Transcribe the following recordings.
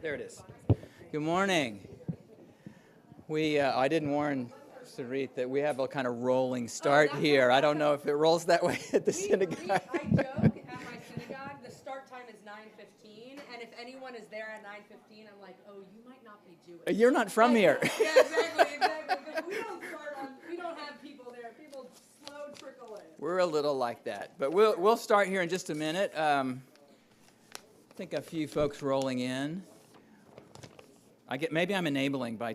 There it is. Good morning. I didn't warn Sarit that we have a kind of rolling start here. I don't know if it rolls that way at the synagogue. I joke at my synagogue, the start time is 9:15, and if anyone is there at 9:15, I'm like, oh, you might not be Jewish. You're not from here. Yeah, exactly. But we don't have people there. People slow trickle in. We're a little like that, but we'll start here in just a minute. I think a few folks rolling in. Maybe I'm enabling by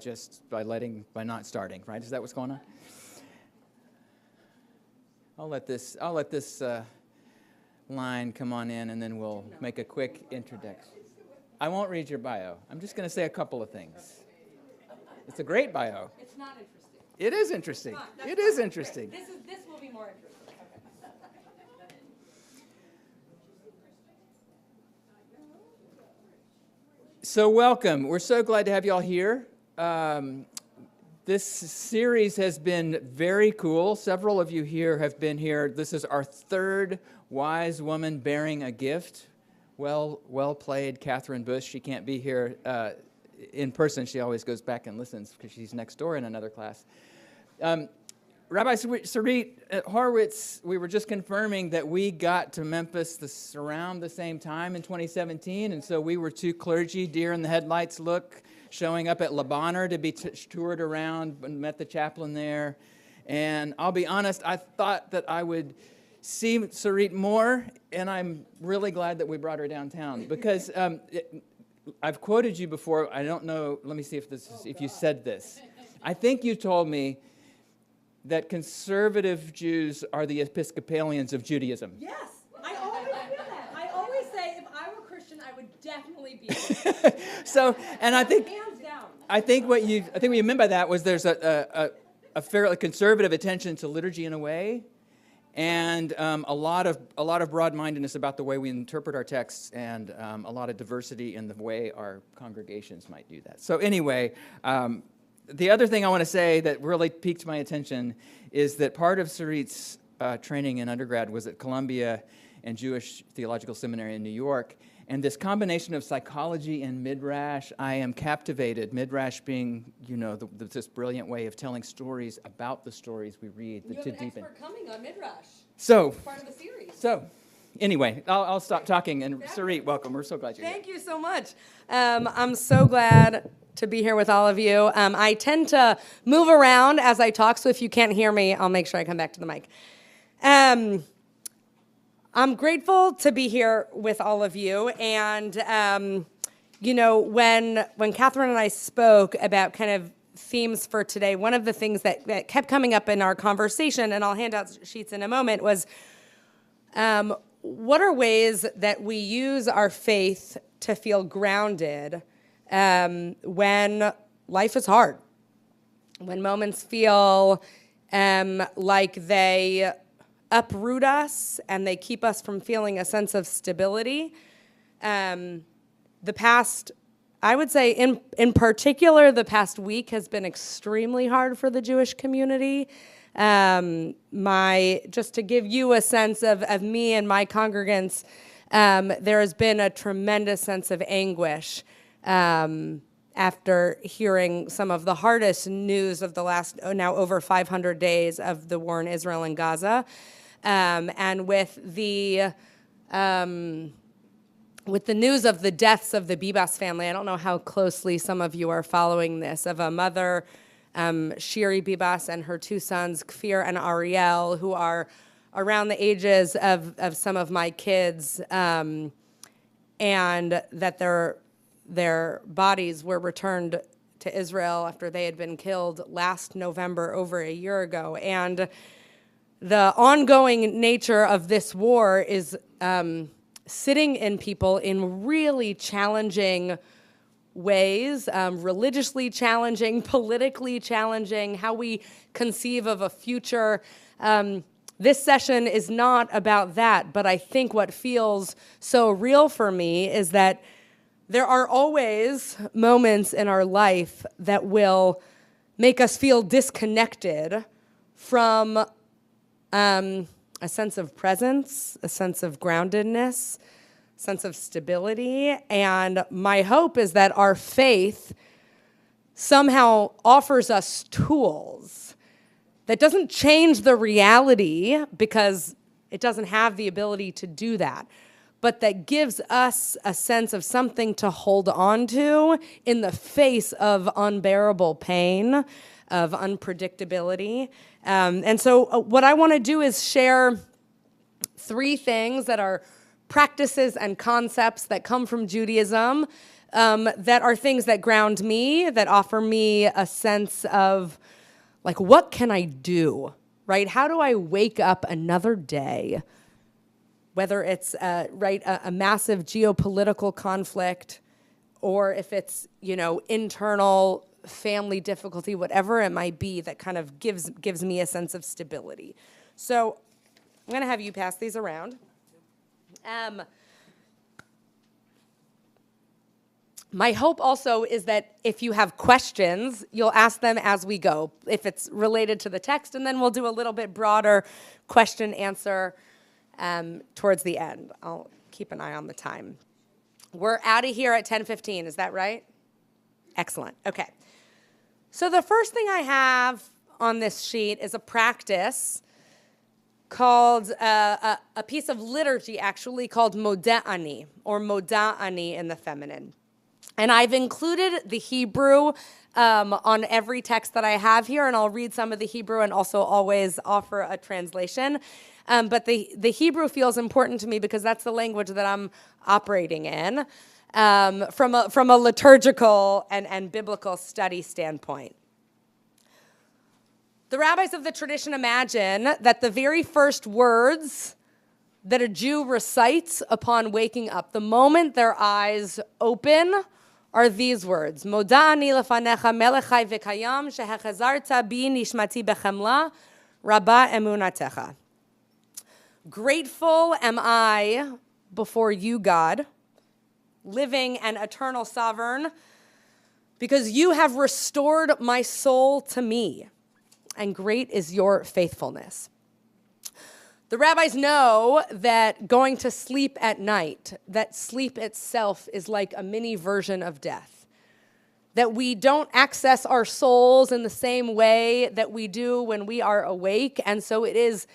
not starting, right? Is that what's going on? I'll let this line come on in, and then we'll make a quick introduction. I won't read your bio. I'm just going to say a couple of things. It's a great bio. It's not interesting. It is interesting. It is interesting. This will be more interesting. So welcome. We're so glad to have you all here. This series has been very cool. Several of you here have been here. This is our third wise woman bearing a gift. Well played, Catherine Bush. She can't be here in person. She always goes back and listens because she's next door in another class. Rabbi Sarit Horowitz, we were just confirming that we got to Memphis around the same time in 2017, and so we were two clergy, deer in the headlights look, showing up at Le Bonheur to be toured around and met the chaplain there. And I'll be honest, I thought that I would see Sarit more, and I'm really glad that we brought her downtown because I've quoted you before. I don't know. Let me see if you said this. I think you told me that conservative Jews are the Episcopalians of Judaism. Yes, I always do that. I always say if I were Christian, I would definitely be Christian. So, and I think hands down. I think what you meant by that was there's a fairly conservative attention to liturgy in a way, and a lot of broad-mindedness about the way we interpret our texts, and a lot of diversity in the way our congregations might do that. So anyway. The other thing I want to say that really piqued my attention is that part of Sarit's training in undergrad was at Columbia and Jewish Theological Seminary in New York. And this combination of psychology and midrash, I am captivated. Midrash being, this brilliant way of telling stories about the stories we read. You have an expert coming on midrash. So, it's part of the series. So, anyway, I'll stop talking. And Sarit, welcome. We're so glad you're here. Thank you so much. I'm so glad to be here with all of you. I tend to move around as I talk, so if you can't hear me, I'll make sure I come back to the mic. I'm grateful to be here with all of you, and when Catherine and I spoke about kind of themes for today, one of the things that kept coming up in our conversation, and I'll hand out sheets in a moment, was what are ways that we use our faith to feel grounded when life is hard, when moments feel like they uproot us and they keep us from feeling a sense of stability. The past, I would say in particular, the past week has been extremely hard for the Jewish community. Just to give you a sense of me and my congregants, there has been a tremendous sense of anguish after hearing some of the hardest news of the last now over 500 days of the war in Israel and Gaza, and with the news of the deaths of the Bibas family. I don't know how closely some of you are following this, of a mother, Shiri Bibas, and her two sons, Kfir and Ariel, who are around the ages of some of my kids, and that their bodies were returned to Israel after they had been killed last November, over a year ago. And the ongoing nature of this war is sitting in people in really challenging ways, religiously challenging, politically challenging, how we conceive of a future. This session is not about that, but I think what feels so real for me is that there are always moments in our life that will make us feel disconnected from a sense of presence, a sense of groundedness, sense of stability. And my hope is that our faith somehow offers us tools that doesn't change the reality because it doesn't have the ability to do that, but that gives us a sense of something to hold on to in the face of unbearable pain, of unpredictability. And so what I want to do is share 3 things that are practices and concepts that come from Judaism, that are things that ground me, that offer me a sense of, like, what can I do, right? How do I wake up another day, whether it's, a massive geopolitical conflict, or if it's, internal family difficulty, whatever it might be, that kind of gives me a sense of stability. So I'm going to have you pass these around. My hope also is that if you have questions, you'll ask them as we go, if it's related to the text, and then we'll do a little bit broader question answer towards the end. I'll keep an eye on the time. We're out of here at 10:15, is that right? Excellent, okay. So the first thing I have on this sheet is a practice called, a piece of liturgy actually called moda'ani, or moda'ani in the feminine. And I've included the Hebrew on every text that I have here, and I'll read some of the Hebrew and also always offer a translation. But the Hebrew feels important to me because that's the language that I'm operating in from a liturgical and biblical study standpoint. The rabbis of the tradition imagine that the very first words that a Jew recites upon waking up, the moment their eyes open, are these words: Moda'ani lefanecha melech chai v'kayam shehechazarta bi nishmati bechemla rabba emunatecha. Grateful am I before you, God, living and eternal sovereign, because you have restored my soul to me, and great is your faithfulness. The rabbis know that going to sleep at night, that sleep itself is like a mini version of death. That we don't access our souls in the same way that we do when we are awake. And so it is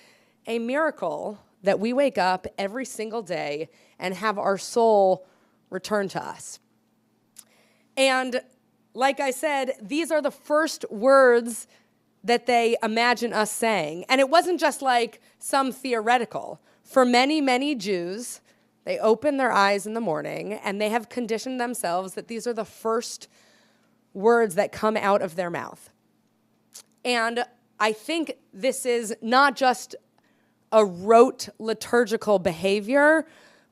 a miracle that we wake up every single day and have our soul return to us. And like I said, these are the first words that they imagine us saying. And it wasn't just like some theoretical. For many, many Jews, they open their eyes in the morning and they have conditioned themselves that these are the first words that come out of their mouth. And I think this is not just a rote liturgical behavior,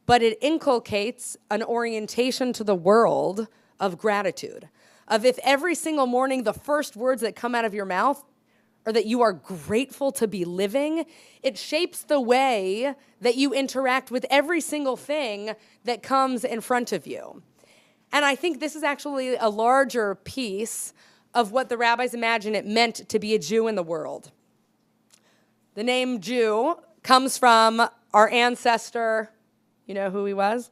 but it inculcates an orientation to the world of gratitude. Of if every single morning the first words that come out of your mouth or that you are grateful to be living, it shapes the way that you interact with every single thing that comes in front of you. And I think this is actually a larger piece of what the rabbis imagine it meant to be a Jew in the world. The name Jew comes from our ancestor, you know who he was?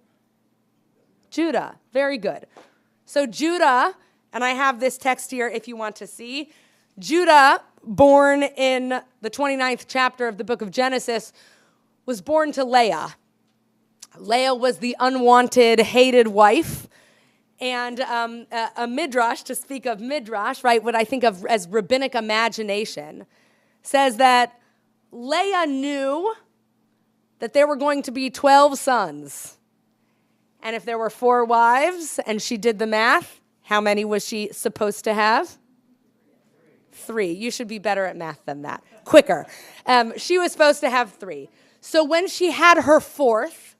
Judah, very good. So Judah, and I have this text here if you want to see, Judah, born in the 29th chapter of the book of Genesis, was born to Leah. Leah was the unwanted, hated wife. And a midrash, to speak of midrash, right, what I think of as rabbinic imagination, says that Leah knew that there were going to be 12 sons. And if there were 4 wives, and she did the math, how many was she supposed to have? 3. You should be better at math than that. Quicker. She was supposed to have 3. So when she had her 4th,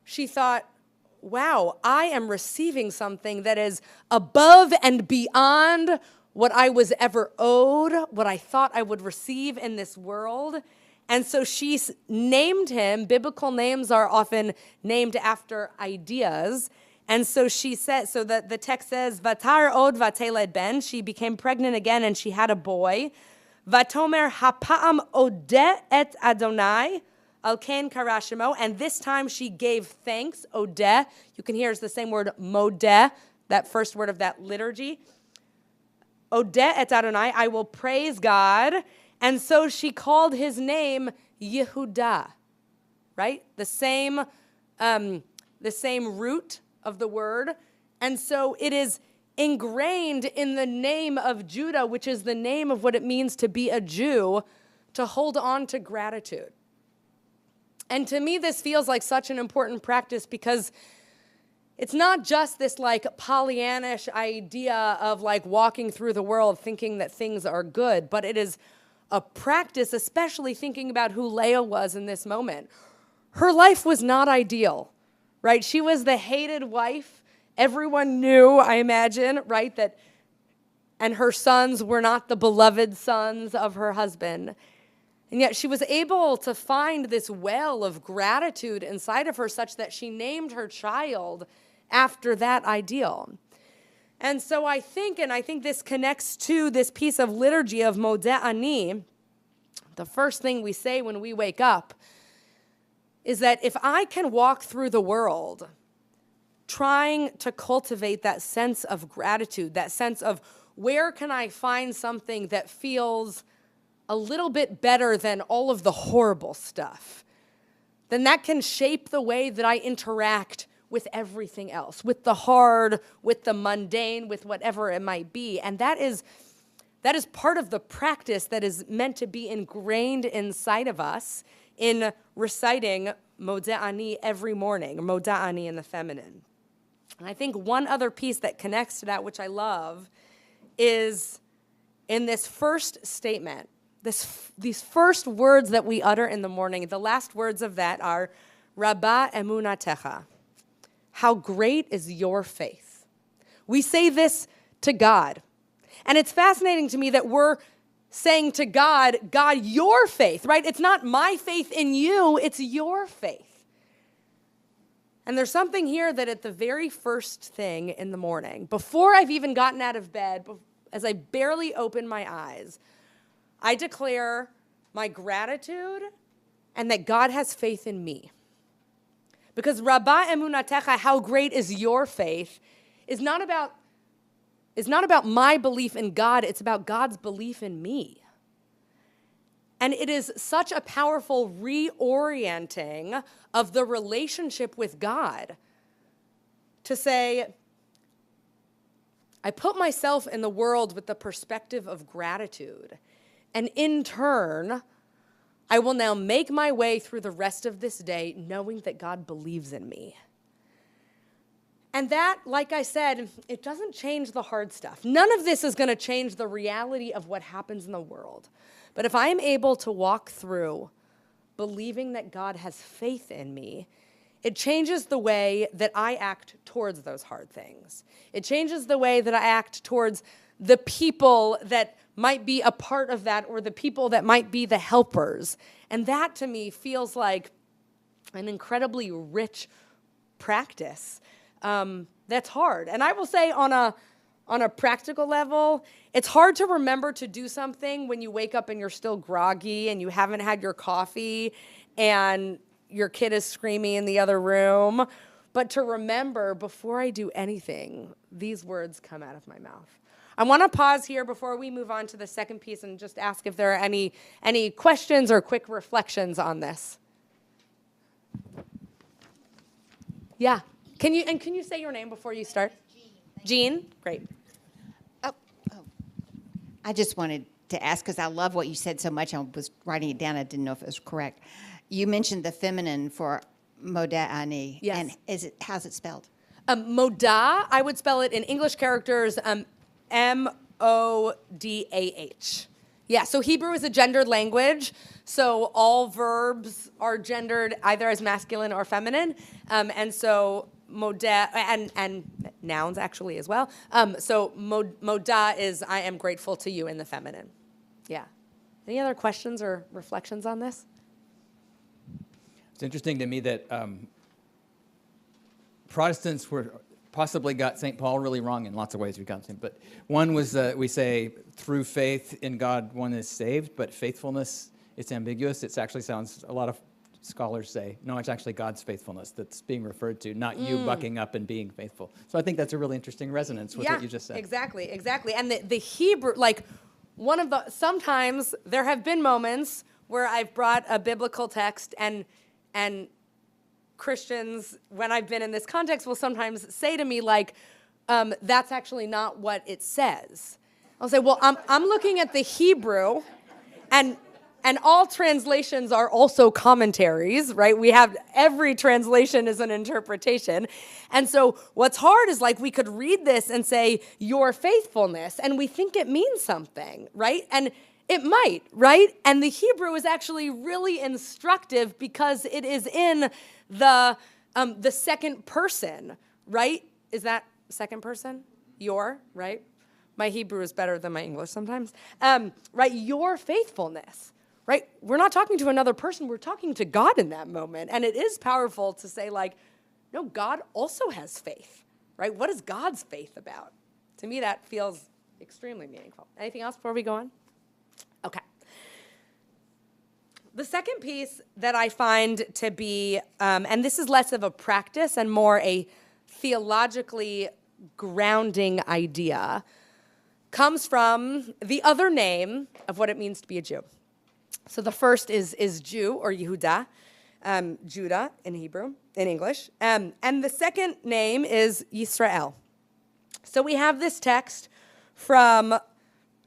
she thought, wow, I am receiving something that is above and beyond what I was ever owed, what I thought I would receive in this world. And so she named him. Biblical names are often named after ideas. And so she said, so the text says, Vatar od vateled ben, she became pregnant again and she had a boy. Vatomer hapa'am odeh et Adonai Al ken kara shemo, and this time she gave thanks, odeh. You can hear it's the same word, modeh, that first word of that liturgy. Odeh et Adonai, I will praise God. And so she called his name Yehudah, right? The same root of the word. And so it is ingrained in the name of Judah, which is the name of what it means to be a Jew, to hold on to gratitude. And to me, this feels like such an important practice because it's not just this like Pollyannish idea of like walking through the world thinking that things are good, but it is a practice, especially thinking about who Leah was in this moment. Her life was not ideal, right? She was the hated wife. Everyone knew, I imagine, right, that, and her sons were not the beloved sons of her husband. And yet she was able to find this well of gratitude inside of her such that she named her child after that ideal. And so I think this connects to this piece of liturgy of Modeh Ani. The first thing we say when we wake up is that if I can walk through the world trying to cultivate that sense of gratitude, that sense of where can I find something that feels a little bit better than all of the horrible stuff, then that can shape the way that I interact with everything else, with the hard, with the mundane, with whatever it might be. And that is part of the practice that is meant to be ingrained inside of us in reciting Modeh Ani every morning, Modeh Ani in the feminine. And I think one other piece that connects to that, which I love, is in this first statement, these first words that we utter in the morning. The last words of that are, Rabba emunatecha. How great is your faith? We say this to God. And it's fascinating to me that we're saying to God, God, your faith, right? It's not my faith in you, it's your faith. And there's something here that at the very first thing in the morning, before I've even gotten out of bed, as I barely open my eyes, I declare my gratitude and that God has faith in me. Because Rabba emunatecha, how great is your faith, is not about my belief in God, it's about God's belief in me. And it is such a powerful reorienting of the relationship with God to say, I put myself in the world with the perspective of gratitude, and in turn, I will now make my way through the rest of this day knowing that God believes in me. And that, like I said, it doesn't change the hard stuff. None of this is going to change the reality of what happens in the world. But if I am able to walk through believing that God has faith in me, it changes the way that I act towards those hard things. It changes the way that I act towards the people that might be a part of that, or the people that might be the helpers. And that to me feels like an incredibly rich practice that's hard. And I will say on a practical level, it's hard to remember to do something when you wake up and you're still groggy and you haven't had your coffee and your kid is screaming in the other room. But to remember, before I do anything, these words come out of my mouth. I want to pause here before we move on to the second piece and just ask if there are any questions or quick reflections on this. Yeah. Can you say your name before you start? Jean. Great. Oh. I just wanted to ask, because I love what you said so much. I was writing it down. I didn't know if it was correct. You mentioned the feminine for Modeh Ani. Yes. And how's it spelled? Modah, I would spell it in English characters, M-O-D-A-H. Yeah, so Hebrew is a gendered language, so all verbs are gendered either as masculine or feminine, and so Modeh, and nouns actually as well. So Modah is I am grateful to you in the feminine. Yeah. Any other questions or reflections on this? It's interesting to me that Protestants possibly got St. Paul really wrong in lots of ways. But one was we say through faith in God one is saved, but faithfulness, it's ambiguous. It actually sounds scholars say, no, it's actually God's faithfulness that's being referred to, not you bucking up and being faithful. So I think that's a really interesting resonance with what you just said. Exactly. And the Hebrew, like sometimes there have been moments where I've brought a biblical text and Christians, when I've been in this context, will sometimes say to me like, that's actually not what it says. I'll say, well, I'm looking at the Hebrew, and all translations are also commentaries, right? We have every translation is an interpretation. And so what's hard is like we could read this and say, your faithfulness, and we think it means something, right? And it might, right? And the Hebrew is actually really instructive because it is in the second person, right? Is that second person? Your, right? My Hebrew is better than my English sometimes. Right, your faithfulness, right? We're not talking to another person, we're talking to God in that moment. And it is powerful to say like, no, God also has faith, right? What is God's faith about? To me, that feels extremely meaningful. Anything else before we go on? Okay. The second piece that I find to be, and this is less of a practice and more a theologically grounding idea, comes from the other name of what it means to be a Jew. So the first is Jew, or Yehuda, Judah in Hebrew, in English. And the second name is Yisrael. So we have this text from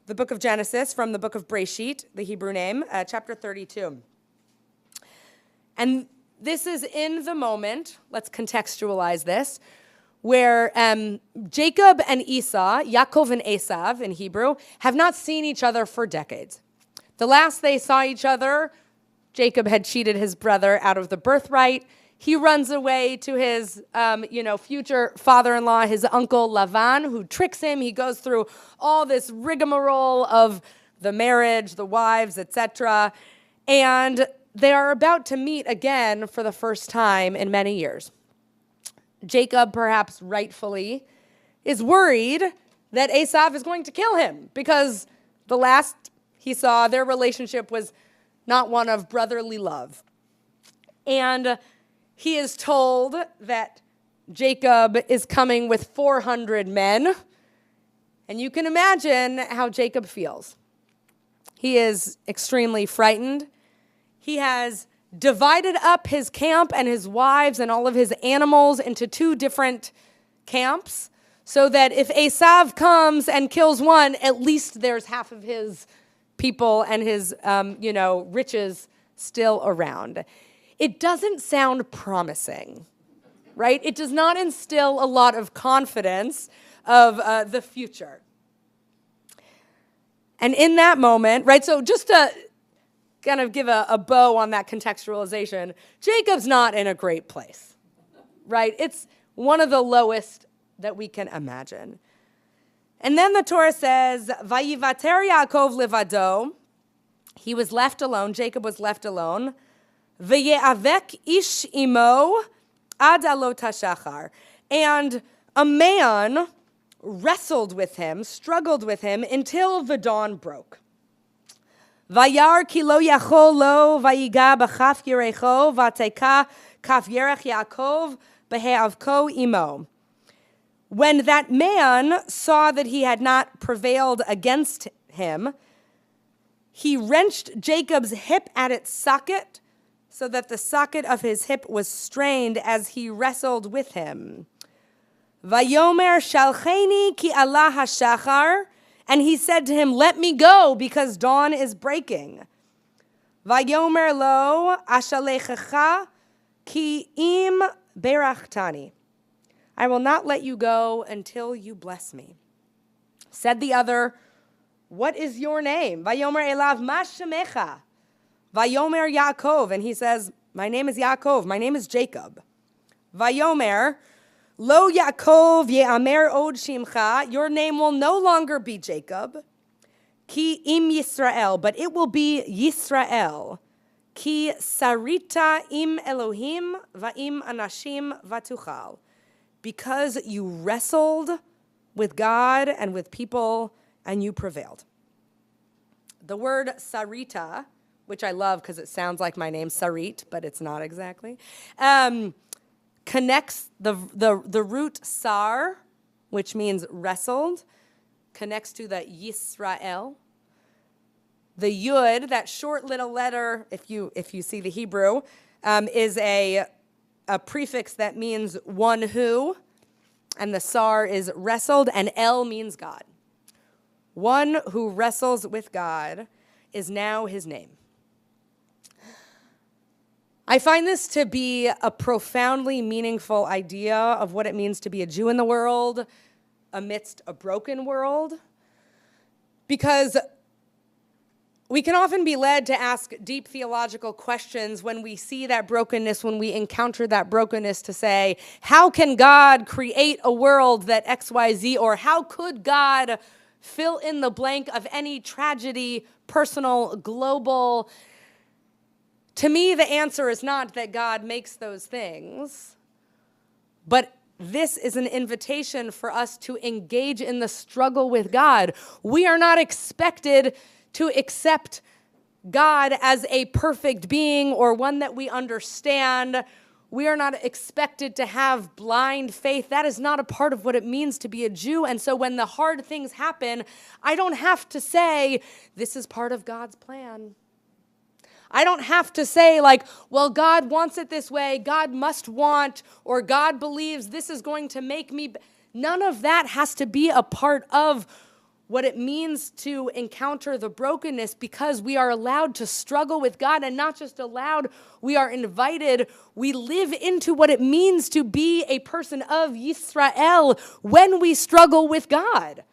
the book of Genesis, from the book of Breshit, the Hebrew name, chapter 32. And this is in the moment, let's contextualize this, where Jacob and Esau, Yaakov and Esav in Hebrew, have not seen each other for decades. The last they saw each other, Jacob had cheated his brother out of the birthright. He runs away to his future father-in-law, his uncle Lavan, who tricks him. He goes through all this rigmarole of the marriage, the wives, etc. And they are about to meet again for the first time in many years. Jacob, perhaps rightfully, is worried that Esav is going to kill him because the last he saw, their relationship was not one of brotherly love. And he is told that Jacob is coming with 400 men. And you can imagine how Jacob feels. He is extremely frightened. He has divided up his camp and his wives and all of his animals into two different camps so that if Esav comes and kills one, at least there's half of his people and his, riches still around. It doesn't sound promising, right? It does not instill a lot of confidence of the future. And in that moment, right, so just to kind of give a bow on that contextualization, Jacob's not in a great place, right? It's one of the lowest that we can imagine. And then the Torah says, Vayivater Yaakov levado, he was left alone, Jacob was left alone, V'ye'avek ish imo ad alot hashachar, and a man wrestled with him, struggled with him until the dawn broke. Vayar ki lo yachol lo vayiga b'chaf yerecho v'ateka kaf yerech Yaakov b'he'avko imo. When that man saw that he had not prevailed against him, he wrenched Jacob's hip at its socket so that the socket of his hip was strained as he wrestled with him. Vayomer shalcheni ki Allah hashachar, and he said to him, let me go because dawn is breaking. Vayomer lo ashalechecha ki im berachtani. I will not let you go until you bless me. Said the other, what is your name? Vayomer elav ma shemecha. Vayomer Yaakov. And he says, my name is Yaakov. My name is Jacob. Vayomer lo Yaakov ye'amer od shimcha. Your name will no longer be Jacob. Ki im Yisrael. But it will be Yisrael. Ki sarita im Elohim va'im anashim vatuchal. Because you wrestled with God and with people and you prevailed. The word sarita, which I love because it sounds like my name, Sarit, but it's not exactly, connects the root sar, which means wrestled, connects to the Yisrael. The yud, that short little letter, if you see the Hebrew, is a prefix that means one who, and the sar is wrestled, and El means God. One who wrestles with God is now his name. I find this to be a profoundly meaningful idea of what it means to be a Jew in the world amidst a broken world, because we can often be led to ask deep theological questions when we see that brokenness, when we encounter that brokenness, to say, how can God create a world that XYZ, or how could God fill in the blank of any tragedy, personal, global? To me, the answer is not that God makes those things, but this is an invitation for us to engage in the struggle with God. We are not expected to accept God as a perfect being or one that we understand. We are not expected to have blind faith. That is not a part of what it means to be a Jew. And so when the hard things happen, I don't have to say, this is part of God's plan. I don't have to say, like, well, God wants it this way, God must want, or God believes this is going to make me. None of that has to be a part of what it means to encounter the brokenness, because we are allowed to struggle with God, and not just allowed, we are invited. We live into what it means to be a person of Yisrael when we struggle with God.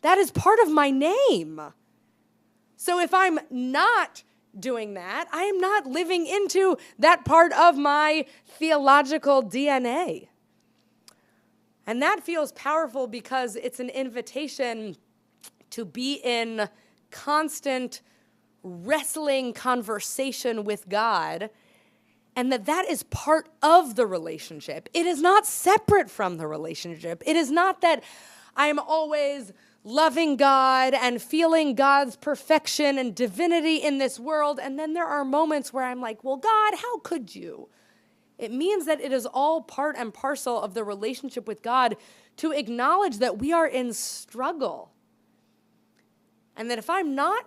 That is part of my name. So if I'm not doing that, I am not living into that part of my theological DNA. And that feels powerful because it's an invitation to be in constant wrestling conversation with God, and that is part of the relationship. It is not separate from the relationship. It is not that I'm always loving God and feeling God's perfection and divinity in this world, and then there are moments where I'm like, well, God, how could you? It means that it is all part and parcel of the relationship with God to acknowledge that we are in struggle. And that if I'm not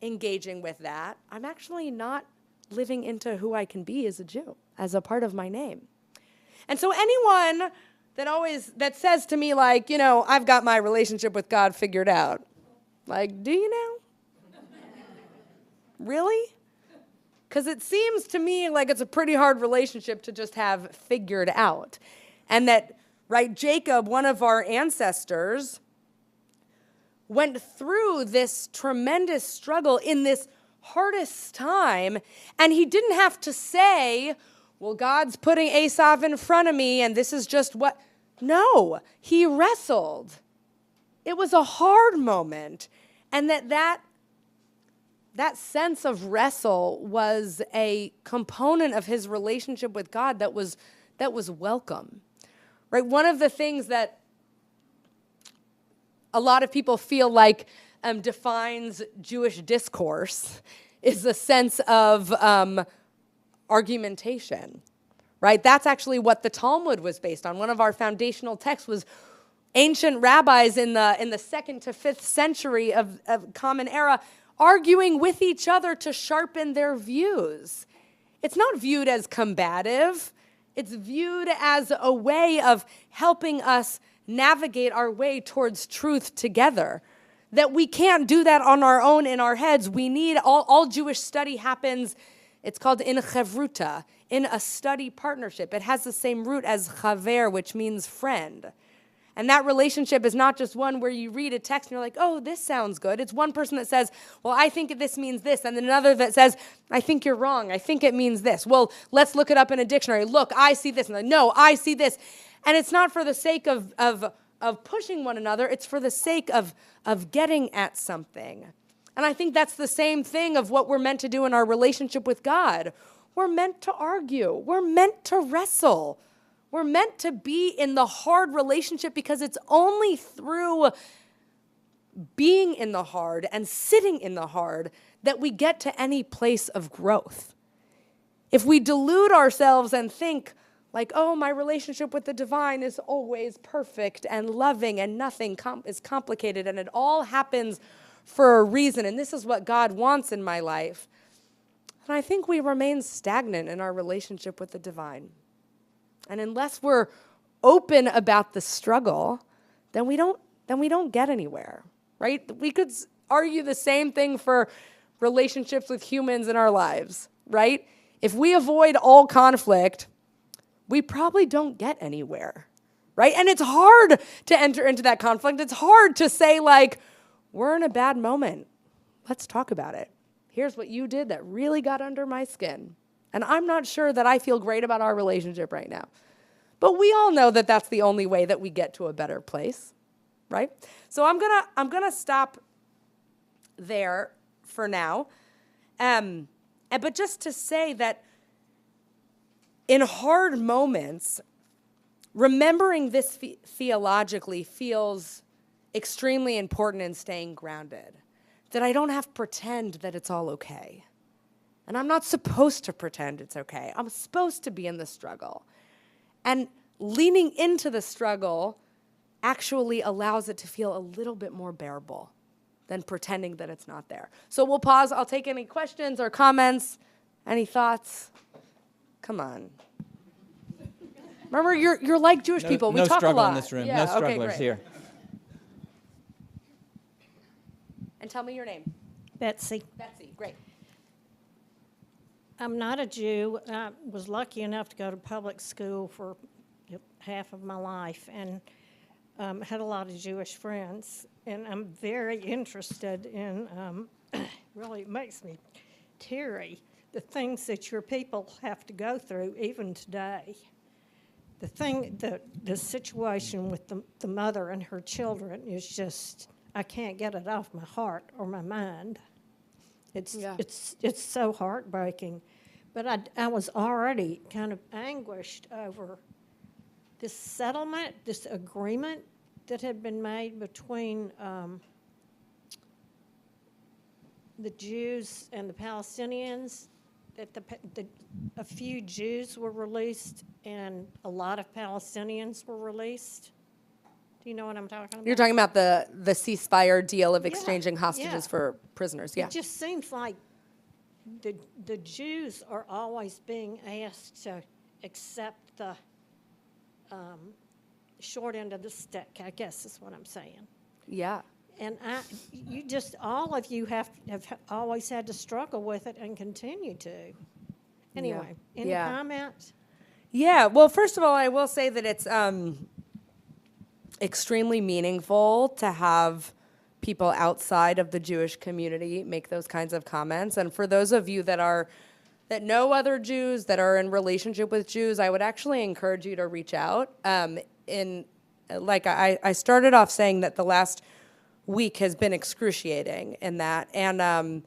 engaging with that, I'm actually not living into who I can be as a Jew, as a part of my name. And so anyone that says to me, like, I've got my relationship with God figured out. Like, do you now? Really? Because it seems to me like it's a pretty hard relationship to just have figured out. And that, right, Jacob, one of our ancestors, went through this tremendous struggle in this hardest time, and he didn't have to say, well, God's putting Esau in front of me, and this is just what. No, he wrestled. It was a hard moment, and that sense of wrestle was a component of his relationship with God that was welcome. Right? One of the things that a lot of people feel like defines Jewish discourse is a sense of argumentation, right? That's actually what the Talmud was based on. One of our foundational texts was ancient rabbis in the 2nd to 5th century of Common Era arguing with each other to sharpen their views. It's not viewed as combative. It's viewed as a way of helping us navigate our way towards truth together. That we can't do that on our own in our heads. We need, all Jewish study happens, it's called in chavruta, in a study partnership. It has the same root as chaver, which means friend. And that relationship is not just one where you read a text and you're like, oh, this sounds good. It's one person that says, well, I think this means this. And then another that says, I think you're wrong. I think it means this. Well, let's look it up in a dictionary. Look, I see this. And like, no, I see this. And it's not for the sake of pushing one another. It's for the sake of getting at something. And I think that's the same thing of what we're meant to do in our relationship with God. We're meant to argue. We're meant to wrestle. We're meant to be in the hard relationship, because it's only through being in the hard and sitting in the hard that we get to any place of growth. If we delude ourselves and think like, oh, my relationship with the divine is always perfect and loving and nothing is complicated and it all happens for a reason and this is what God wants in my life, then I think we remain stagnant in our relationship with the divine. And unless we're open about the struggle, then we don't get anywhere, right? We could argue the same thing for relationships with humans in our lives, right? If we avoid all conflict, we probably don't get anywhere, right? And it's hard to enter into that conflict. It's hard to say, like, we're in a bad moment. Let's talk about it. Here's what you did that really got under my skin. And I'm not sure that I feel great about our relationship right now. But we all know that that's the only way that we get to a better place, right? So I'm gonna stop there for now. But just to say that in hard moments, remembering this theologically feels extremely important in staying grounded. That I don't have to pretend that it's all okay. And I'm not supposed to pretend it's okay. I'm supposed to be in the struggle. And leaning into the struggle actually allows it to feel a little bit more bearable than pretending that it's not there. So we'll pause. I'll take any questions or comments. Any thoughts? Come on. Remember, you're like Jewish people. We no talk a lot. struggle in this room. Yeah, No okay, strugglers great. here. And tell me your name. Betsy. Betsy, great. I'm not a Jew. I was lucky enough to go to public school for half of my life and had a lot of Jewish friends. And I'm very interested in, really it makes me teary, the things that your people have to go through even today. The situation with the mother and her children is just, I can't get it off my heart or my mind. It's so heartbreaking. But I was already kind of anguished over this settlement, this agreement that had been made between the Jews and the Palestinians, that a few Jews were released and a lot of Palestinians were released. Do you know what I'm talking about? You're talking about the ceasefire deal of exchanging hostages yeah. for prisoners, yeah. It just seems like the Jews are always being asked to accept the short end of the stick, I guess is what I'm saying. Yeah. And all of you have always had to struggle with it and continue to. Anyway, any comments? Yeah, well, first of all, I will say that it's extremely meaningful to have people outside of the Jewish community make those kinds of comments. And for those of you that know other Jews, that are in relationship with Jews, I would actually encourage you to reach out. I started off saying that the last week has been excruciating in that, and I'm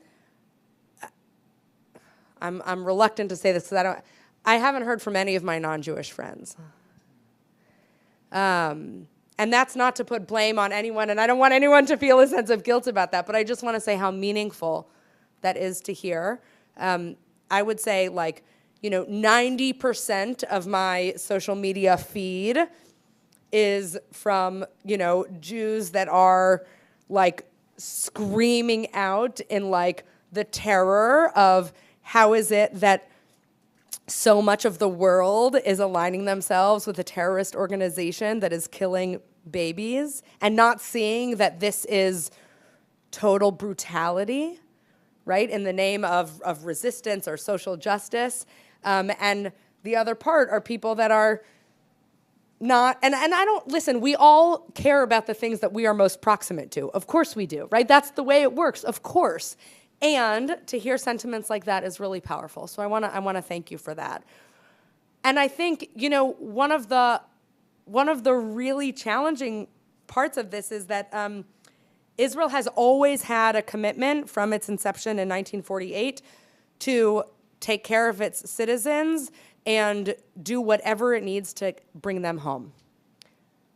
reluctant to say this because I haven't heard from any of my non-Jewish friends. And that's not to put blame on anyone, and I don't want anyone to feel a sense of guilt about that, but I just want to say how meaningful that is to hear. I would say 90% of my social media feed is from, Jews that are screaming out in the terror of how is it that so much of the world is aligning themselves with a terrorist organization that is killing babies and not seeing that this is total brutality, right, in the name of resistance or social justice. And the other part are people that are not, and I don't, listen, we all care about the things that we are most proximate to. Of course we do, right? That's the way it works, of course. And to hear sentiments like that is really powerful. So I want to thank you for that. And I think, one of the really challenging parts of this is that Israel has always had a commitment from its inception in 1948 to take care of its citizens and do whatever it needs to bring them home.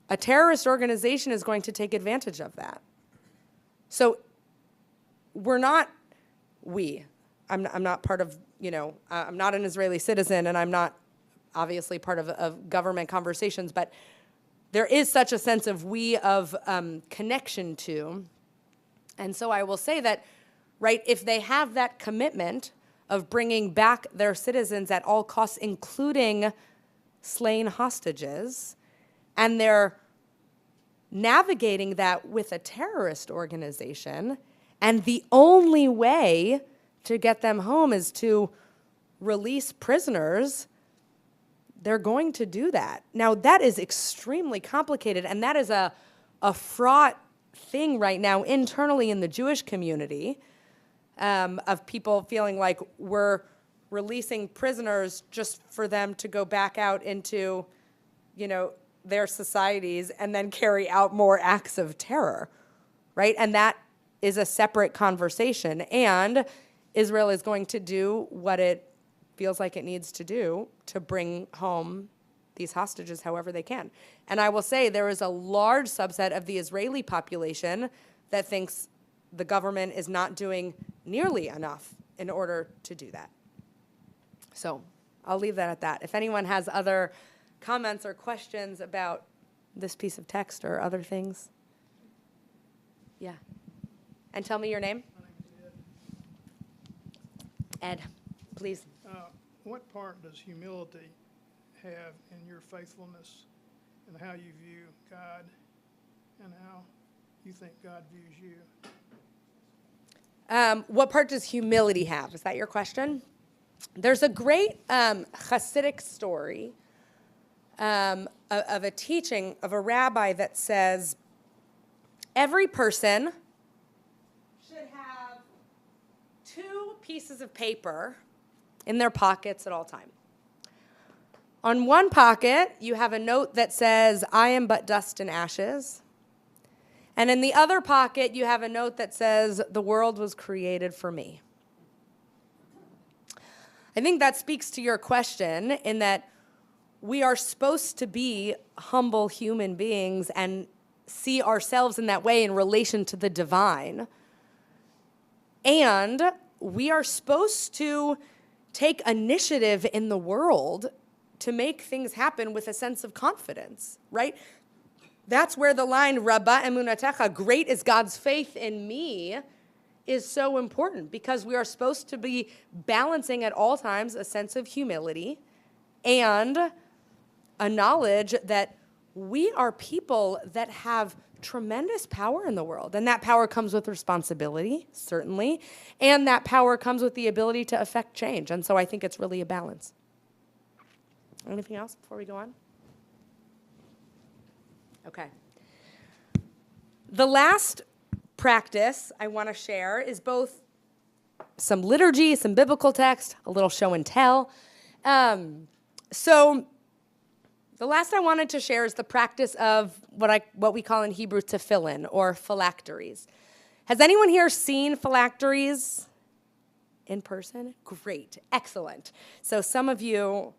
A terrorist organization is going to take advantage of that. So we're not we. I'm not part of, I'm not an Israeli citizen, and I'm not obviously part of government conversations, but there is such a sense of we, of connection to. And so I will say that, right, if they have that commitment of bringing back their citizens at all costs, including slain hostages, and they're navigating that with a terrorist organization, and the only way to get them home is to release prisoners, they're going to do that. Now, that is extremely complicated, and that is a fraught thing right now internally in the Jewish community, of people feeling like we're releasing prisoners just for them to go back out into, their societies and then carry out more acts of terror, right? And that is a separate conversation. And Israel is going to do what it feels like it needs to do to bring home these hostages however they can. And I will say there is a large subset of the Israeli population that thinks the government is not doing nearly enough in order to do that. So I'll leave that at that. If anyone has other comments or questions about this piece of text or other things. Yeah. And tell me your name. My name is Ed. Ed, please. What part does humility have in your faithfulness and how you view God and how you think God views you? What part does humility have? Is that your question? There's a great Hasidic story of a teaching of a rabbi that says every person should have 2 pieces of paper in their pockets at all time. On one pocket, you have a note that says, I am but dust and ashes. And in the other pocket, you have a note that says, the world was created for me. I think that speaks to your question in that we are supposed to be humble human beings and see ourselves in that way in relation to the divine. And we are supposed to take initiative in the world to make things happen with a sense of confidence, right? That's where the line, Rabba emunatecha, great is God's faith in me, is so important, because we are supposed to be balancing at all times a sense of humility and a knowledge that we are people that have tremendous power in the world. And that power comes with responsibility, certainly. And that power comes with the ability to affect change. And so I think it's really a balance. Anything else before we go on? Okay. The last practice I want to share is both some liturgy, some biblical text, a little show and tell. So the last I wanted to share is the practice of what we call in Hebrew tefillin, or phylacteries. Has anyone here seen phylacteries in person? Great, excellent. So some of you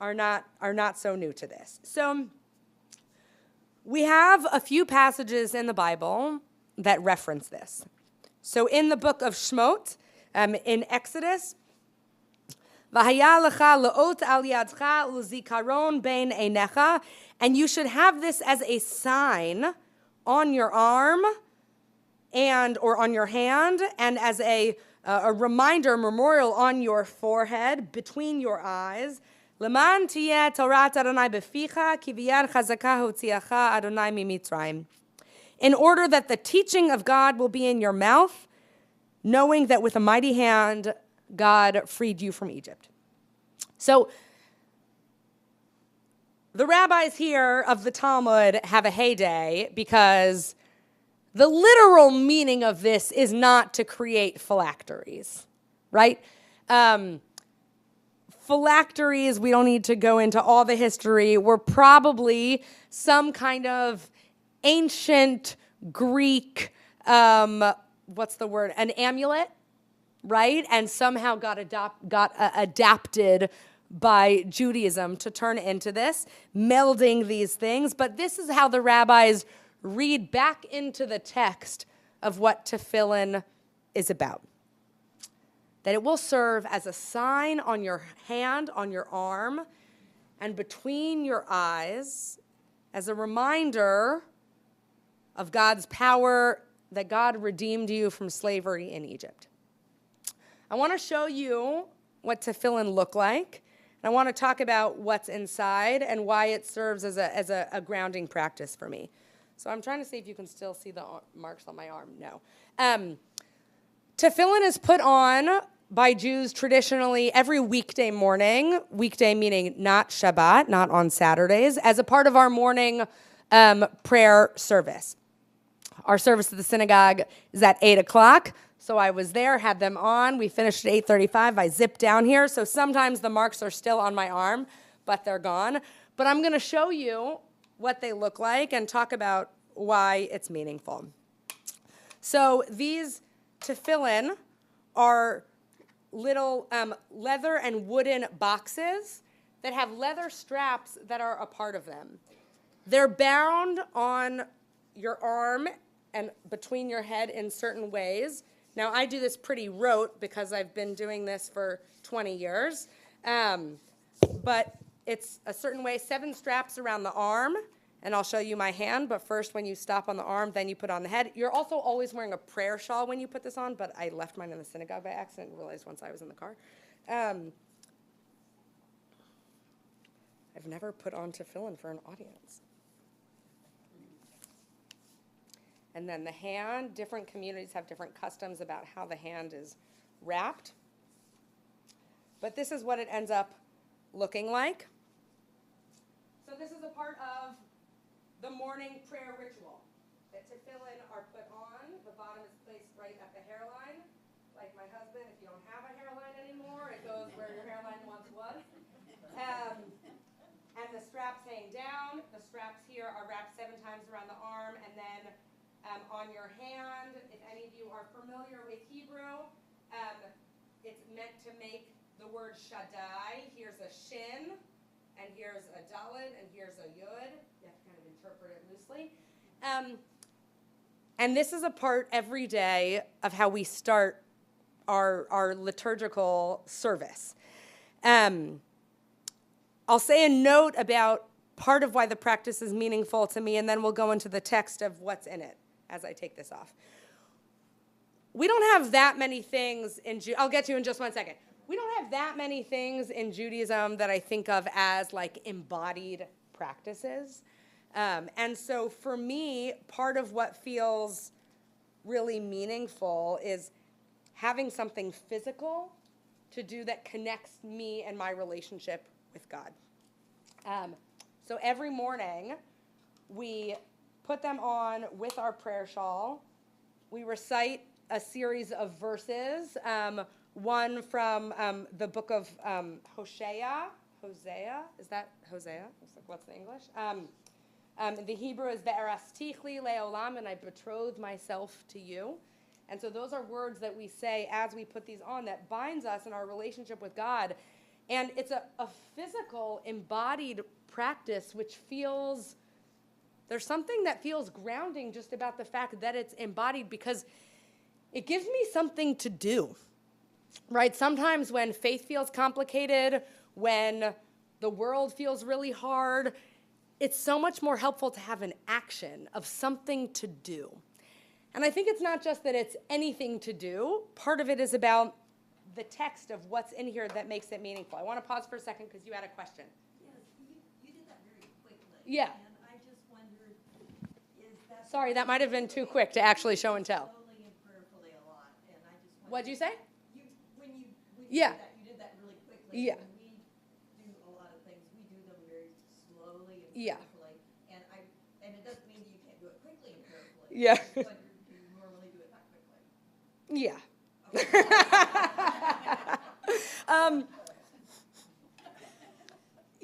are not so new to this. So we have a few passages in the Bible that reference this. So in the book of Shmot, in Exodus, V'haya lecha le'ot al yadcha u'zikaron bein einecha, and you should have this as a sign on your arm or on your hand, and as a reminder, memorial on your forehead, between your eyes. Leman tiyeh Torat Adonai beficha ki biyad chazaka hotziacha Adonai mimitzrayim. In order that the teaching of God will be in your mouth, knowing that with a mighty hand God freed you from Egypt. So the rabbis here of the Talmud have a heyday because the literal meaning of this is not to create phylacteries, right? Phylacteries, we don't need to go into all the history, were probably some kind of ancient Greek, what's the word, an amulet, right? And somehow got adapted by Judaism to turn into this, melding these things. But this is how the rabbis read back into the text of what tefillin is about. that it will serve as a sign on your hand, on your arm, and between your eyes as a reminder of God's power, that God redeemed you from slavery in Egypt. I want to show you what tefillin look like. And I want to talk about what's inside and why it serves as a grounding practice for me. So I'm trying to see if you can still see the marks on my arm. No. Tefillin is put on by Jews traditionally every weekday morning, weekday meaning not Shabbat, not on Saturdays, as a part of our morning prayer service. Our service at the synagogue is at 8 o'clock, so I was there, had them on. We finished at 8:35. I zipped down here, so sometimes the marks are still on my arm, but they're gone. But I'm going to show you what they look like and talk about why it's meaningful. So these tefillin are little leather and wooden boxes that have leather straps that are a part of them. They're bound on your arm and between your head in certain ways. Now, I do this pretty rote because I've been doing this for 20 years. But it's a certain way, 7 straps around the arm, and I'll show you my hand. But first, when you stop on the arm, then you put on the head. You're also always wearing a prayer shawl when you put this on, but I left mine in the synagogue by accident and realized once I was in the car. I've never put on tefillin for an audience. And then the hand, different communities have different customs about how the hand is wrapped. But this is what it ends up looking like. So this is a part of the morning prayer ritual. The tefillin are put on. The bottom is placed right at the hairline. Like my husband, if you don't have a hairline anymore, it goes where your hairline once was. And the straps hang down. The straps here are wrapped 7 times around the arm, and then on your hand, if any of you are familiar with Hebrew, it's meant to make the word Shaddai. Here's a shin, and here's a dalet, and here's a yud. You have to kind of interpret it loosely. And this is a part every day of how we start our liturgical service. I'll say a note about part of why the practice is meaningful to me, and then we'll go into the text of what's in it as I take this off. We don't have that many things in I'll get to you in just one second. We don't have that many things in Judaism that I think of as like embodied practices. And so for me, part of what feels really meaningful is having something physical to do that connects me and my relationship with God. So every morning, we put them on with our prayer shawl. We recite a series of verses, one from the book of Hosea. Is that Hosea? What's the English? The Hebrew is Ve'erastich le'olam, and I betroth myself to you. And so those are words that we say as we put these on that binds us in our relationship with God. And it's a physical, embodied practice, which feels, there's something that feels grounding just about the fact that it's embodied, because it gives me something to do, right? Sometimes when faith feels complicated, when the world feels really hard, it's so much more helpful to have an action of something to do. And I think it's not just that it's anything to do. Part of it is about the text of what's in here that makes it meaningful. I want to pause for a second because you had a question. Yes, you did that very quickly. Yeah. And I just wondered, is that... Sorry, that might have been too quick to actually show and tell. Slowly and prayerfully a lot, and I just wondered... What'd you say? When you Yeah. did that really quickly. Yeah. When we do a lot of things, we do them very slowly and Yeah. prayerfully. And it doesn't mean that you can't do it quickly and prayerfully. Yeah. I just wondered, do you normally do it that quickly? Yeah.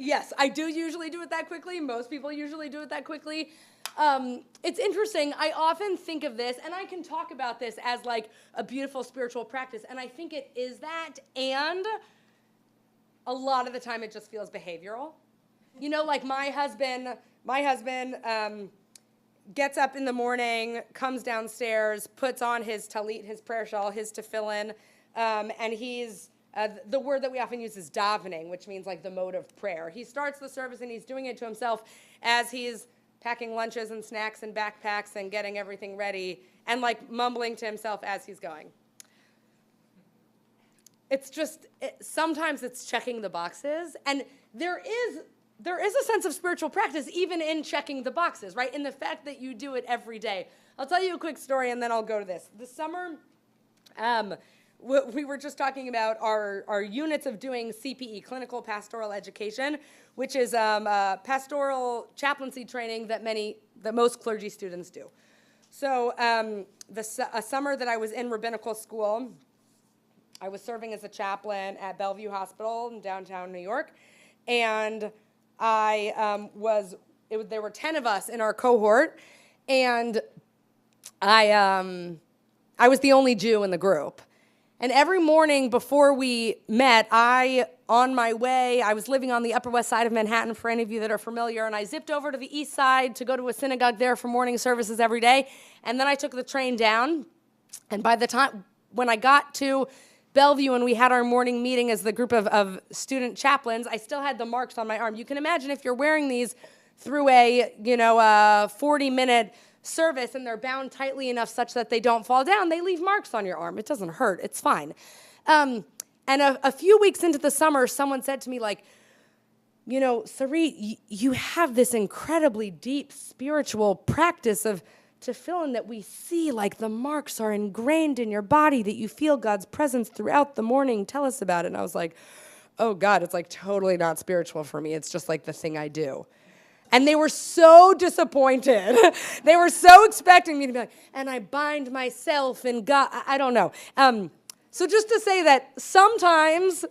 Yes, I do usually do it that quickly. Most people usually do it that quickly. It's interesting. I often think of this, and I can talk about this as like a beautiful spiritual practice, and I think it is that, and a lot of the time it just feels behavioral. You know, like my husband gets up in the morning, comes downstairs, puts on his talit, his prayer shawl, his tefillin, And he's, the word that we often use is davening, which means like the mode of prayer. He starts the service and he's doing it to himself as he's packing lunches and snacks and backpacks and getting everything ready and like mumbling to himself as he's going. It's just, sometimes it's checking the boxes, and there is a sense of spiritual practice even in checking the boxes, right? In the fact that you do it every day. I'll tell you a quick story and then I'll go to this. This summer, we were just talking about our units of doing CPE, Clinical Pastoral Education, which is pastoral chaplaincy training that most clergy students do. So a summer that I was in rabbinical school, I was serving as a chaplain at Bellevue Hospital in downtown New York, and there were 10 of us in our cohort, and I was the only Jew in the group. And every morning before we met, I was living on the Upper West Side of Manhattan, for any of you that are familiar, and I zipped over to the East Side to go to a synagogue there for morning services every day, and then I took the train down, and by the time, when I got to Bellevue and we had our morning meeting as the group of student chaplains, I still had the marks on my arm. You can imagine if you're wearing these through a 40-minute service and they're bound tightly enough such that they don't fall down, they leave marks on your arm. It doesn't hurt. It's fine. And a few weeks into the summer, someone said to me, like, Sarit, you have this incredibly deep spiritual practice of tefillin that we see, like the marks are ingrained in your body, that you feel God's presence throughout the morning. Tell us about it. And I was like, oh God, it's like totally not spiritual for me. It's just like the thing I do. And they were so disappointed. They were so expecting me to be like, and I bind myself in God. I don't know. So just to say that sometimes,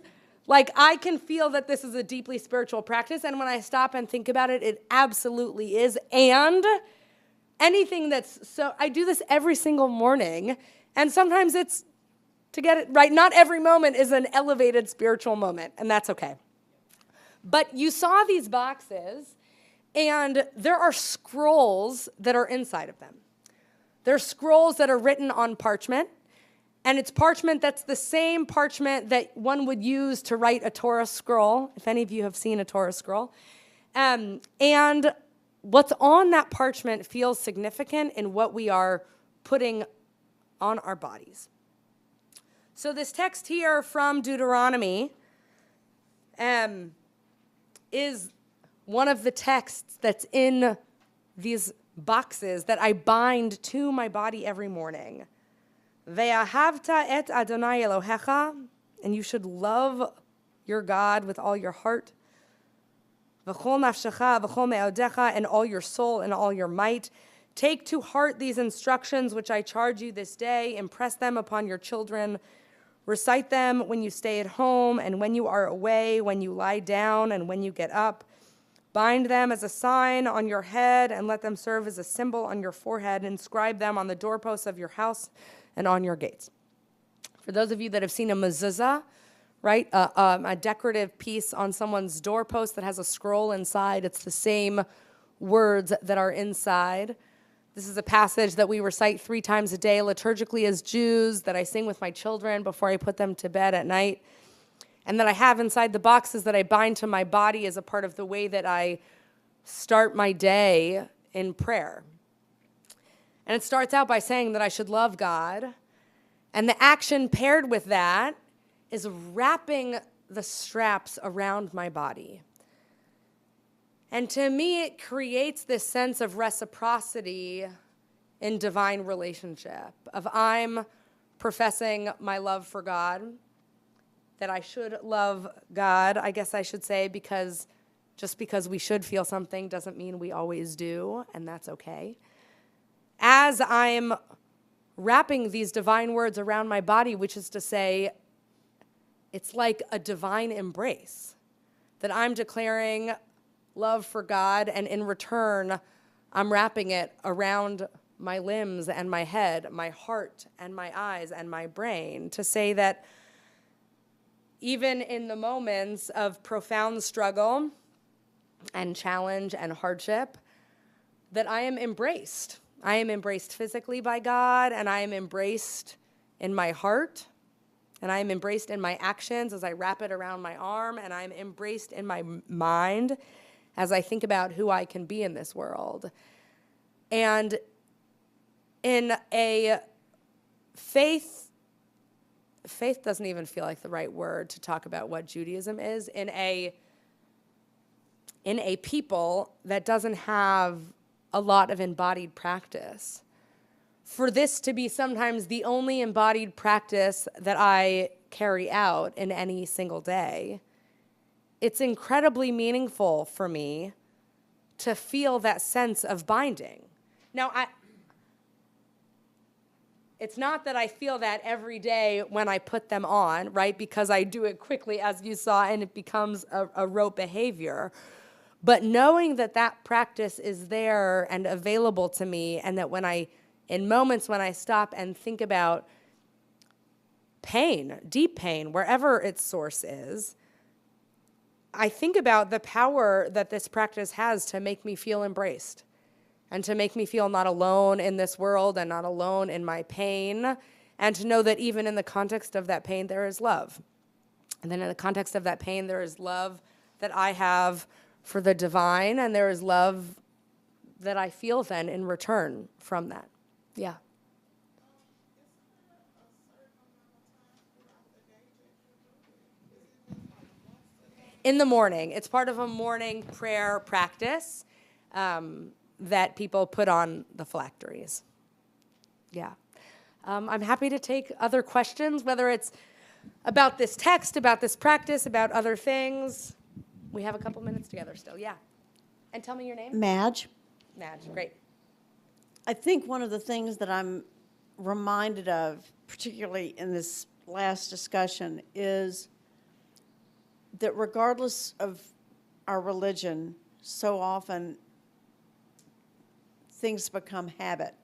like, I can feel that this is a deeply spiritual practice. And when I stop and think about it, it absolutely is. And anything I do this every single morning. And sometimes it's to get it right. Not every moment is an elevated spiritual moment. And that's okay. But you saw these boxes. And there are scrolls that are inside of them. There are scrolls that are written on parchment, and it's parchment that's the same parchment that one would use to write a Torah scroll, if any of you have seen a Torah scroll. And what's on that parchment feels significant in what we are putting on our bodies. So this text here from Deuteronomy is one of the texts that's in these boxes that I bind to my body every morning. Ve'ahavta et Adonai Elohecha, and you should love your God with all your heart. V'chol nafshecha v'chol me'odecha, and all your soul and all your might. Take to heart these instructions which I charge you this day. Impress them upon your children. Recite them when you stay at home and when you are away, when you lie down and when you get up. Bind them as a sign on your head and let them serve as a symbol on your forehead. Inscribe them on the doorposts of your house and on your gates. For those of you that have seen a mezuzah, right, a decorative piece on someone's doorpost that has a scroll inside, it's the same words that are inside. This is a passage that we recite 3 times a day liturgically as Jews, that I sing with my children before I put them to bed at night, and that I have inside the boxes that I bind to my body as a part of the way that I start my day in prayer. And it starts out by saying that I should love God, and the action paired with that is wrapping the straps around my body. And to me, it creates this sense of reciprocity in divine relationship, of I'm professing my love for God, that I should love God, I guess I should say, because just because we should feel something doesn't mean we always do, and that's okay. As I'm wrapping these divine words around my body, which is to say, it's like a divine embrace, that I'm declaring love for God, and in return, I'm wrapping it around my limbs and my head, my heart and my eyes and my brain, to say that even in the moments of profound struggle and challenge and hardship, that I am embraced. I am embraced physically by God, and I am embraced in my heart, And I am embraced in my actions as I wrap it around my arm, and I'm embraced in my mind as I think about who I can be in this world. And in a faith doesn't even feel like the right word to talk about what Judaism is, in a people that doesn't have a lot of embodied practice. For this to be sometimes the only embodied practice that I carry out in any single day, it's incredibly meaningful for me to feel that sense of binding. Now, it's not that I feel that every day when I put them on, right? Because I do it quickly, as you saw, and it becomes a rote behavior. But knowing that that practice is there and available to me, and that in moments when I stop and think about pain, deep pain, wherever its source is, I think about the power that this practice has to make me feel embraced and to make me feel not alone in this world and not alone in my pain, and to know that even in the context of that pain, there is love. And then in the context of that pain, there is love that I have for the divine, and there is love that I feel then in return from that. Yeah. In the morning. It's part of a morning prayer practice that people put on the phylacteries. Yeah. I'm happy to take other questions, whether it's about this text, about this practice, about other things. We have a couple minutes together still. Yeah. And tell me your name. Madge, Madge. Great. I think one of the things that I'm reminded of, particularly in this last discussion, is that regardless of our religion, so often things become habit.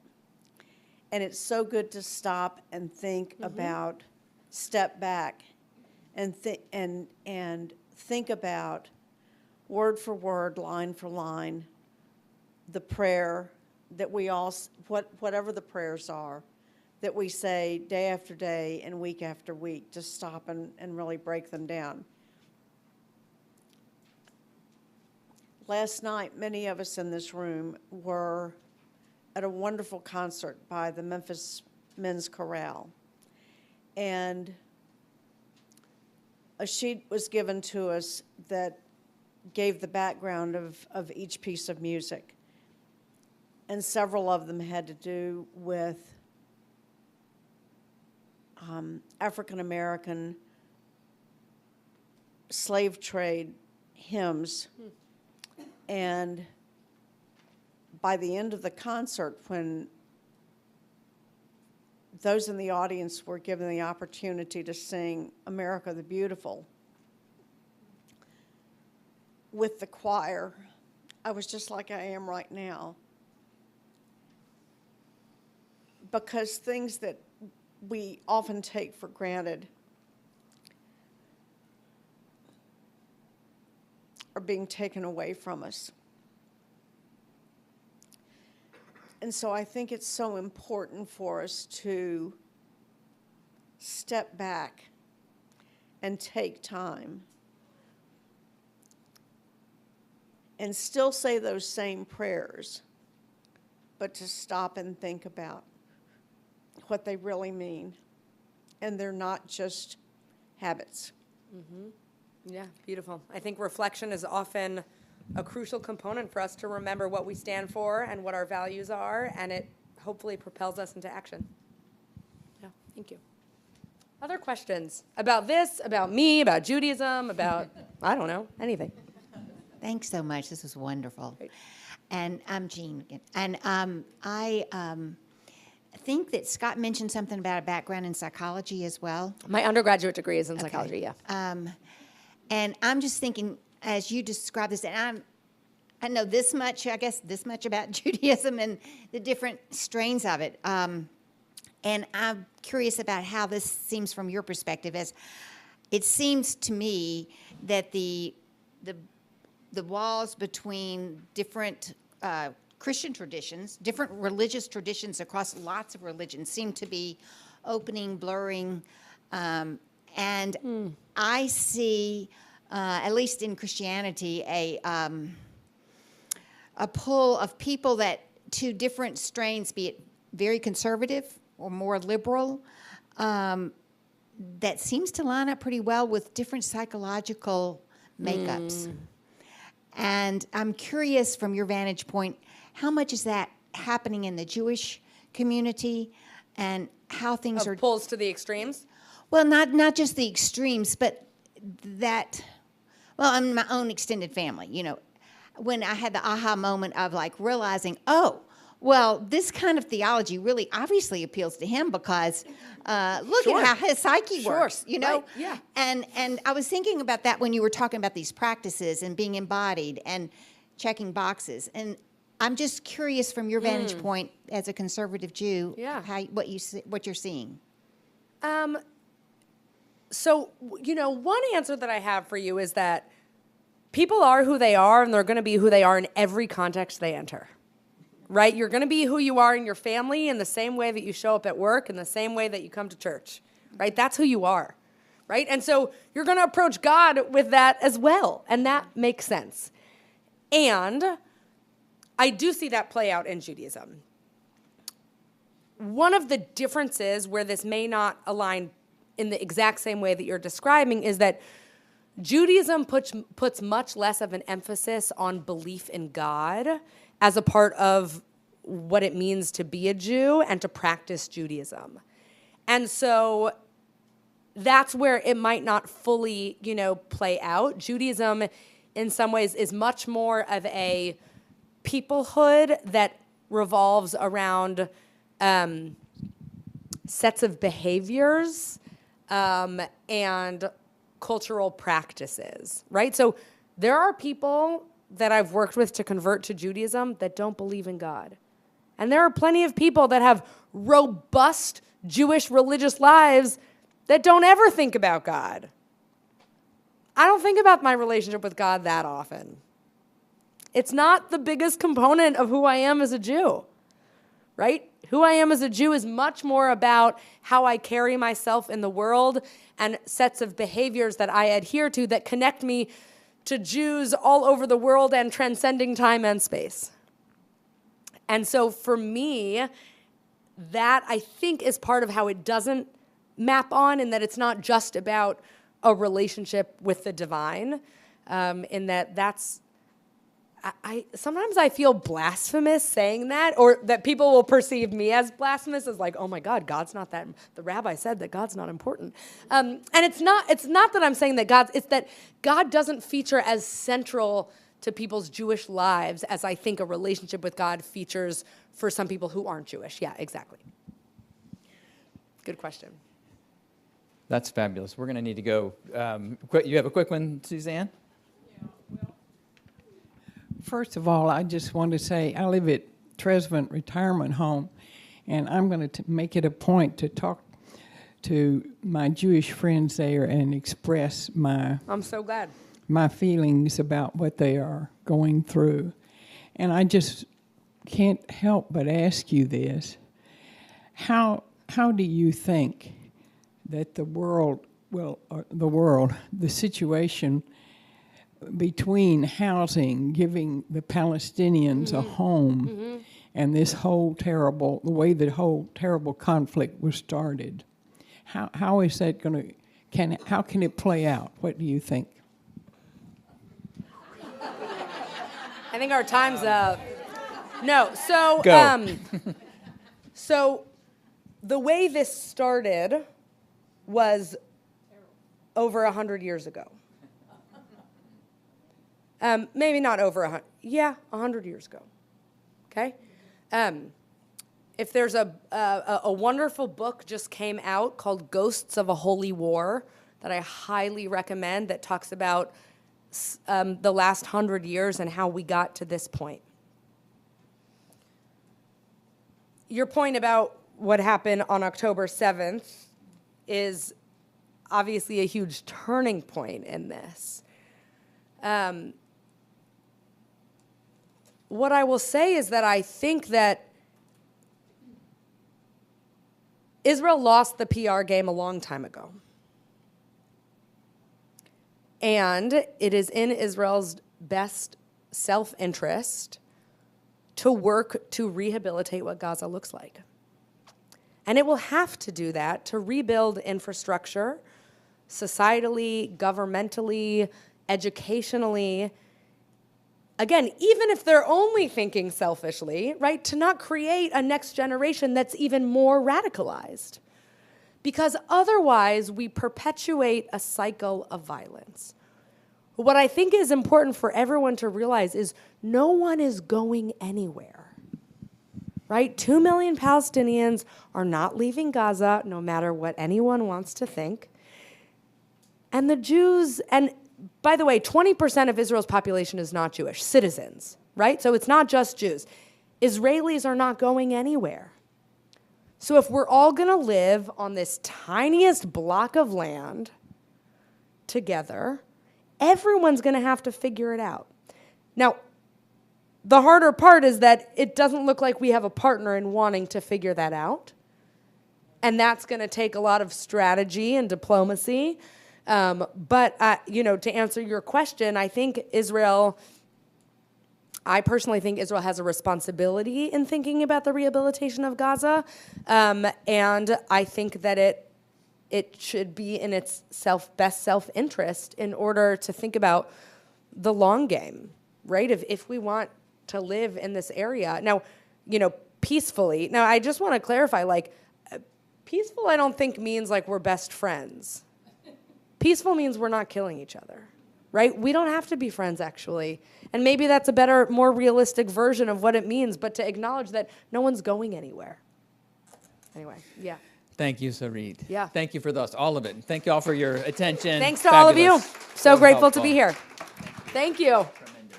And it's so good to stop and think about, step back, and think about word for word, line for line, the prayer that we all, whatever the prayers are, that we say day after day and week after week, to stop and really break them down. Last night, many of us in this room were at a wonderful concert by the Memphis Men's Chorale. And a sheet was given to us that gave the background of each piece of music. And several of them had to do with African-American slave trade hymns. And by the end of the concert, when those in the audience were given the opportunity to sing America the Beautiful with the choir, I was just like I am right now. Because things that we often take for granted are being taken away from us. And so I think it's so important for us to step back and take time and still say those same prayers, but to stop and think about what they really mean. And they're not just habits. Mm-hmm. Yeah, beautiful. I think reflection is often a crucial component for us to remember what we stand for and what our values are, and it hopefully propels us into action. Yeah, thank you. Other questions about this, about me, about Judaism, about, I don't know, anything? Thanks so much. This was wonderful. Great. And I'm Jean again. And I think that Scott mentioned something about a background in psychology as well. My undergraduate degree is in psychology, yeah. And I'm just thinking, as you describe this, and I know this much, I guess this much about Judaism and the different strains of it. And I'm curious about how this seems from your perspective. As it seems to me that the walls between different Christian traditions, different religious traditions across lots of religions seem to be opening, blurring, And I see, at least in Christianity, a pull of people that to different strains, be it very conservative or more liberal, that seems to line up pretty well with different psychological makeups. And I'm curious from your vantage point, how much is that happening in the Jewish community and how things are Pulls to the extremes. well, not just the extremes, but that, well, in my own extended family, you know, when I had the aha moment of like realizing, oh, well, this kind of theology really obviously appeals to him because look Sure. at how his psyche Sure. works, you know? Right. Yeah. And I was thinking about that when you were talking about these practices and being embodied and checking boxes. And I'm just curious from your vantage point as a conservative Jew, Yeah. what you're seeing. So, you know, one answer that I have for you is that people are who they are, and they're going to be who they are in every context they enter. Right? You're going to be who you are in your family in the same way that you show up at work, in the same way that you come to church. Right? That's who you are. Right? And so you're going to approach God with that as well, and that makes sense. And I do see that play out in Judaism. One of the differences where this may not align in the exact same way that you're describing is that Judaism puts much less of an emphasis on belief in God as a part of what it means to be a Jew and to practice Judaism. And so that's where it might not fully, you know, play out. Judaism, in some ways, is much more of a peoplehood that revolves around sets of behaviors and cultural practices, right? So there are people that I've worked with to convert to Judaism that don't believe in God. And there are plenty of people that have robust Jewish religious lives that don't ever think about God. I don't think about my relationship with God that often. It's not the biggest component of who I am as a Jew, right? Who I am as a Jew is much more about how I carry myself in the world and sets of behaviors that I adhere to that connect me to Jews all over the world and transcending time and space. And so for me, that I think is part of how it doesn't map on, in that it's not just about a relationship with the divine, in that that's, sometimes I feel blasphemous saying that, or that people will perceive me as blasphemous, as like, oh my God, God's not that, the rabbi said that God's not important. And it's not that I'm saying that it's that God doesn't feature as central to people's Jewish lives as I think a relationship with God features for some people who aren't Jewish. Yeah, exactly. Good question. That's fabulous. We're going to need to go. You have a quick one, Suzanne? First of all, I just want to say I live at Tresvant Retirement Home, and I'm going to make it a point to talk to my Jewish friends there and express I'm so glad. my feelings about what they are going through. And I just can't help but ask you this. How do you think that the situation between housing, giving the Palestinians a home, and this whole the way the whole terrible conflict was started, how is that going to, how can it play out? What do you think? I think our time's up. No, so Go. so the way this started was over 100 years ago. Maybe not over 100. Yeah, 100 years ago. Okay? If there's a wonderful book just came out called Ghosts of a Holy War that I highly recommend, that talks about the last 100 years and how we got to this point. Your point about what happened on October 7th is obviously a huge turning point in this. What I will say is that I think that Israel lost the PR game a long time ago. And it is in Israel's best self-interest to work to rehabilitate what Gaza looks like. And it will have to do that to rebuild infrastructure, societally, governmentally, educationally. Again, even if they're only thinking selfishly, right, to not create a next generation that's even more radicalized. Because otherwise, we perpetuate a cycle of violence. What I think is important for everyone to realize is no one is going anywhere, right? 2 million Palestinians are not leaving Gaza, no matter what anyone wants to think. And the Jews, and by the way, 20% of Israel's population is not Jewish, citizens, right? So it's not just Jews. Israelis are not going anywhere. So if we're all going to live on this tiniest block of land together, everyone's going to have to figure it out. Now, the harder part is that it doesn't look like we have a partner in wanting to figure that out. And that's going to take a lot of strategy and diplomacy. But to answer your question, I personally think Israel has a responsibility in thinking about the rehabilitation of Gaza. And I think that it should be in its best self-interest in order to think about the long game, right? If we want to live in this area. Now, peacefully. Now, I just want to clarify, peaceful I don't think means we're best friends. Peaceful means we're not killing each other, right? We don't have to be friends, actually. And maybe that's a better, more realistic version of what it means, but to acknowledge that no one's going anywhere. Anyway, yeah. Thank you, Sarit. Yeah. Thank you for all of it. Thank you all for your attention. Thanks to all of you. Fabulous. So grateful to helpful. be here. Thank you. Tremendous.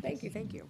Thank you.